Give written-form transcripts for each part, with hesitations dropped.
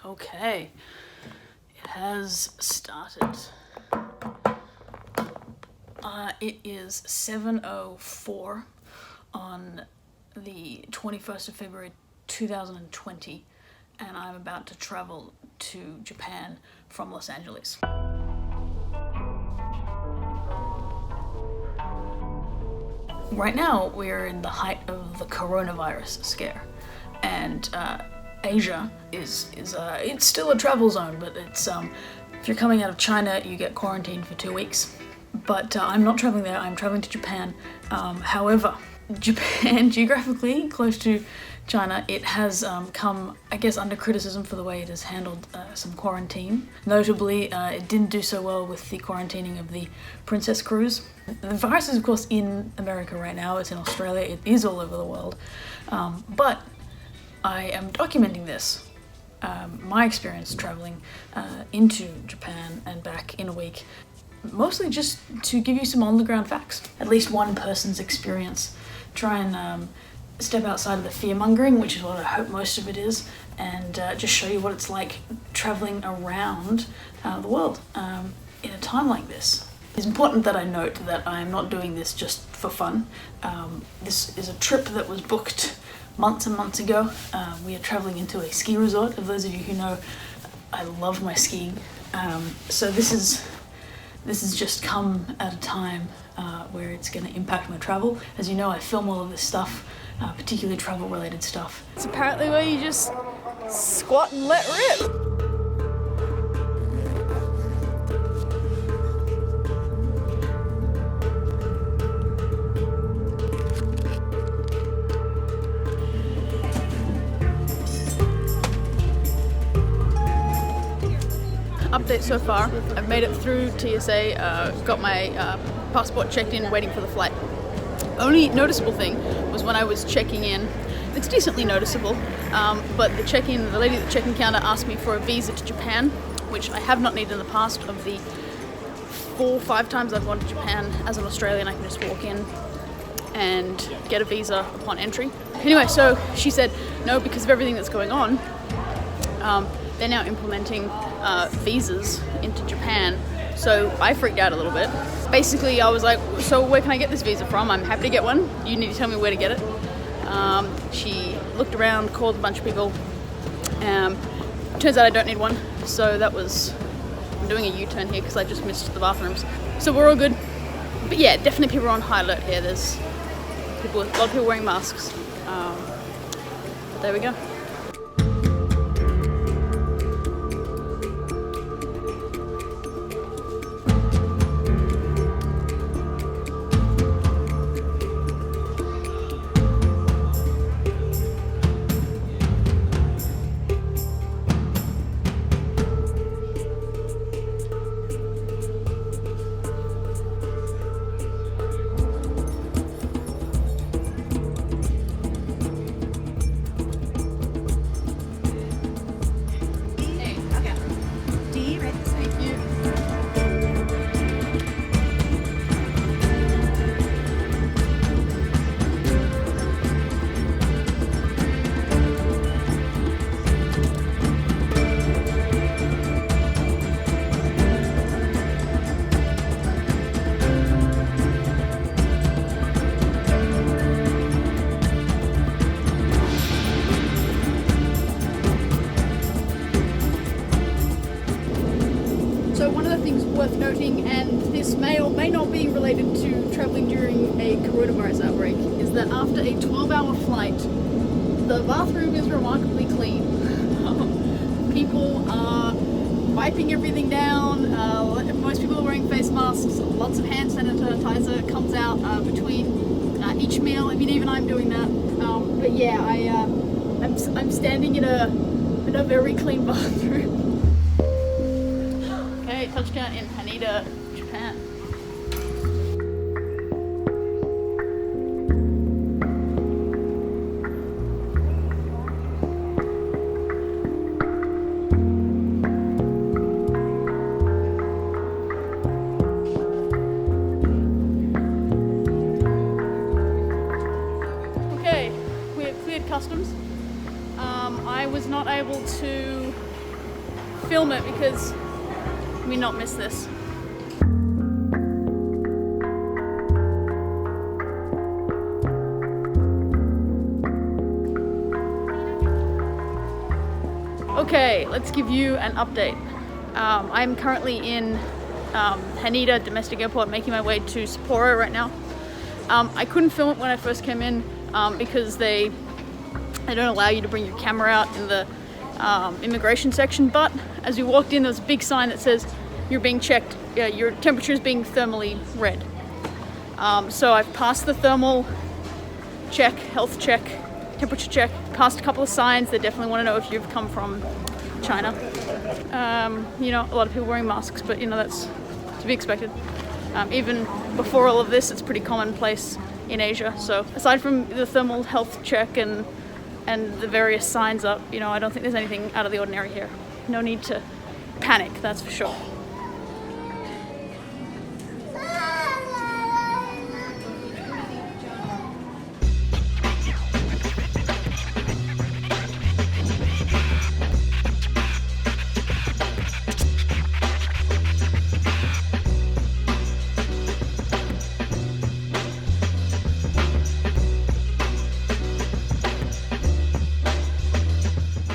Okay, it has started. It is 7:04 on the 21st of February 2020, and I'm about to travel to Japan from Los Angeles. Right now, we're in the height of the coronavirus scare, and Asia is it's still a travel zone, but it's if you're coming out of China, you get quarantined for 2 weeks. But I'm not traveling there. I'm traveling to Japan. However, Japan, geographically close to China, it has come, I guess, under criticism for the way it has handled some quarantine. Notably, it didn't do so well with the quarantining of the Princess Cruise. The virus is, of course, in America right now. It's in Australia. It is all over the world. But I am documenting this, my experience traveling into Japan and back in a week, mostly just to give you some on-the-ground facts. At least one person's experience. Try and step outside of the fear-mongering, which is what I hope most of it is, and just show you what it's like traveling around the world in a time like this. It's important that I note that I am not doing this just for fun. This is a trip that was booked months and months ago. We are traveling into a ski resort. For those of you who know, I love my skiing. So this has just come at a time where it's going to impact my travel. As you know, I film all of this stuff, particularly travel-related stuff. It's apparently where you just squat and let rip. Update so far, I've made it through TSA, got my passport checked in, waiting for the flight. Only noticeable thing was when I was checking in, it's decently noticeable, but the lady at the check-in counter asked me for a visa to Japan, which I have not needed in the past. Of the 4 or 5 times I've gone to Japan as an Australian, I can just walk in and get a visa upon entry. Anyway, so she said no, because of everything that's going on, they're now implementing visas into Japan. So I freaked out a little bit. Basically, I was like, so where can I get this visa from? I'm happy to get one. You need to tell me where to get it. She looked around, called a bunch of people. Turns out I don't need one. So I'm doing a U-turn here because I just missed the bathrooms. So we're all good. But yeah, definitely people are on high alert here. There's a lot of people wearing masks. But there we go. Worth noting, and this may or may not be related to traveling during a coronavirus outbreak, is that after a 12-hour flight, the bathroom is remarkably clean. People are wiping everything down, most people are wearing face masks, lots of hand sanitizer comes out between each meal. I mean, even I'm doing that. But yeah, I'm standing in a very clean bathroom. Okay, touchdown in Haneda, Japan. Okay, we have cleared customs. I was not able to film it because we not miss this. Okay, let's give you an update. I'm currently in Haneda Domestic Airport, making my way to Sapporo right now. I couldn't film it when I first came in because they don't allow you to bring your camera out in the immigration section, but as we walked in there was a big sign that says you're being checked, your temperature is being thermally read. So I've passed the thermal check, health check, temperature check, passed a couple of signs. They definitely want to know if you've come from China. You know, a lot of people wearing masks, but you know, that's to be expected. Even before all of this, it's pretty commonplace in Asia. So aside from the thermal health check and the various signs up, you know, I don't think there's anything out of the ordinary here. No need to panic, that's for sure.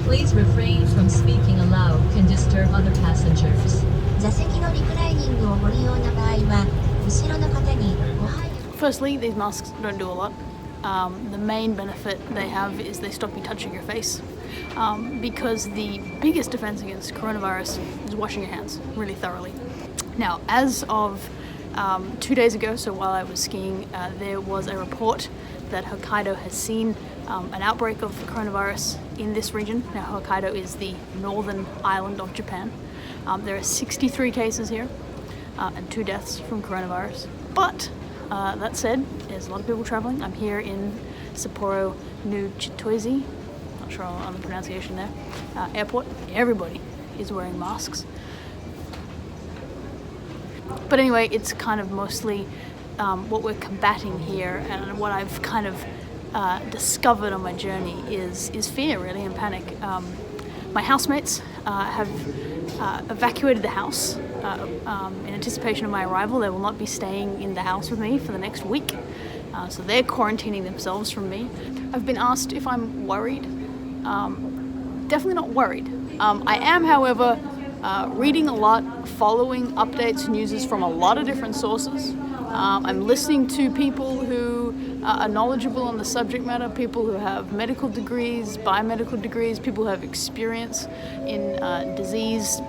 Please refrain from speaking aloud, can disturb other passengers. 座席のリクライニングをご利用の場合は、後ろの方にご配慮。 Firstly, these masks don't do a lot. The main benefit they have is they stop you touching your face. Because the biggest defense against coronavirus is washing your hands really thoroughly. Now, as of 2 days ago, so while I was skiing, there was a report that Hokkaido has seen an outbreak of coronavirus in this region. Now, Hokkaido is the northern island of Japan. There are 63 cases here and 2 deaths from coronavirus. But that said, there's a lot of people traveling. I'm here in Sapporo New Chitoizi, not sure on the pronunciation there, airport. Everybody is wearing masks. But anyway, it's kind of mostly what we're combating here, and what I've kind of discovered on my journey is fear, really, and panic. My housemates have evacuated the house in anticipation of my arrival. They will not be staying in the house with me for the next week, so they're quarantining themselves from me. I've been asked if I'm worried. Definitely not worried. I am, however, reading a lot, following updates, news from a lot of different sources. I'm listening to people who are knowledgeable on the subject matter, people who have medical degrees, biomedical degrees, people who have experience in disease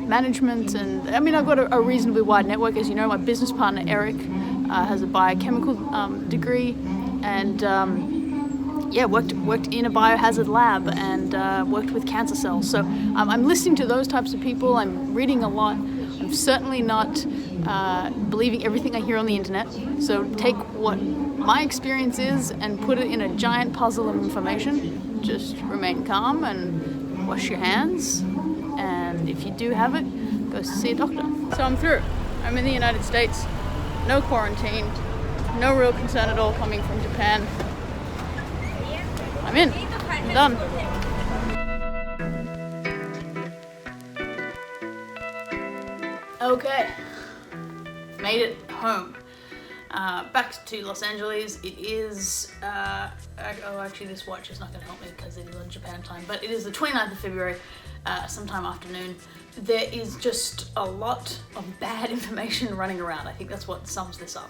management. And I mean, I've got a reasonably wide network. As you know, my business partner, Eric, has a biochemical degree, and worked in a biohazard lab and worked with cancer cells. So I'm listening to those types of people. I'm reading a lot. I'm certainly not believing everything I hear on the internet. So take what my experience is and put it in a giant puzzle of information. Just remain calm and wash your hands. And if you do have it, go see a doctor. So I'm through. I'm in the United States. No quarantine. No real concern at all coming from Japan. I'm in. I'm done. Okay. Made it home. Back to Los Angeles. It is, actually this watch is not going to help me because it is on Japan time, but it is the 29th of February, sometime afternoon. There is just a lot of bad information running around. I think that's what sums this up.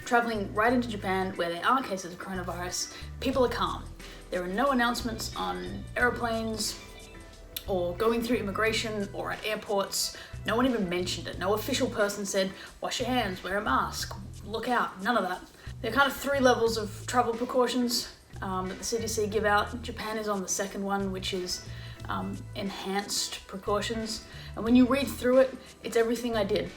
Traveling right into Japan where there are cases of coronavirus, people are calm. There are no announcements on airplanes or going through immigration or at airports. No one even mentioned it. No official person said, wash your hands, wear a mask, look out, none of that. There are kind of 3 levels of travel precautions that the CDC give out. Japan is on the second one, which is enhanced precautions. And when you read through it, it's everything I did.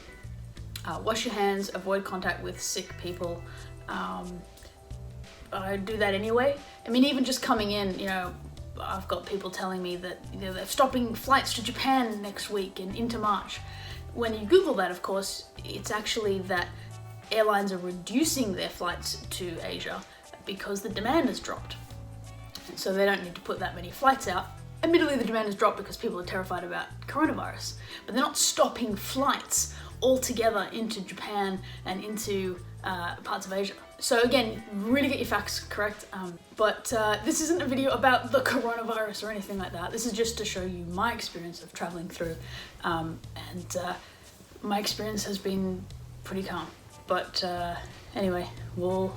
Wash your hands, avoid contact with sick people. I do that anyway. I mean, even just coming in, you know, I've got people telling me that, you know, they're stopping flights to Japan next week and into March. When you Google that, of course, it's actually that airlines are reducing their flights to Asia because the demand has dropped. And so they don't need to put that many flights out Admittedly, the demand has dropped because people are terrified about coronavirus, but they're not stopping flights altogether into Japan and into parts of Asia. So again, really get your facts correct, but this isn't a video about the coronavirus or anything like that. This is just to show you my experience of traveling through, and my experience has been pretty calm. But anyway, we'll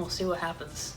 see what happens.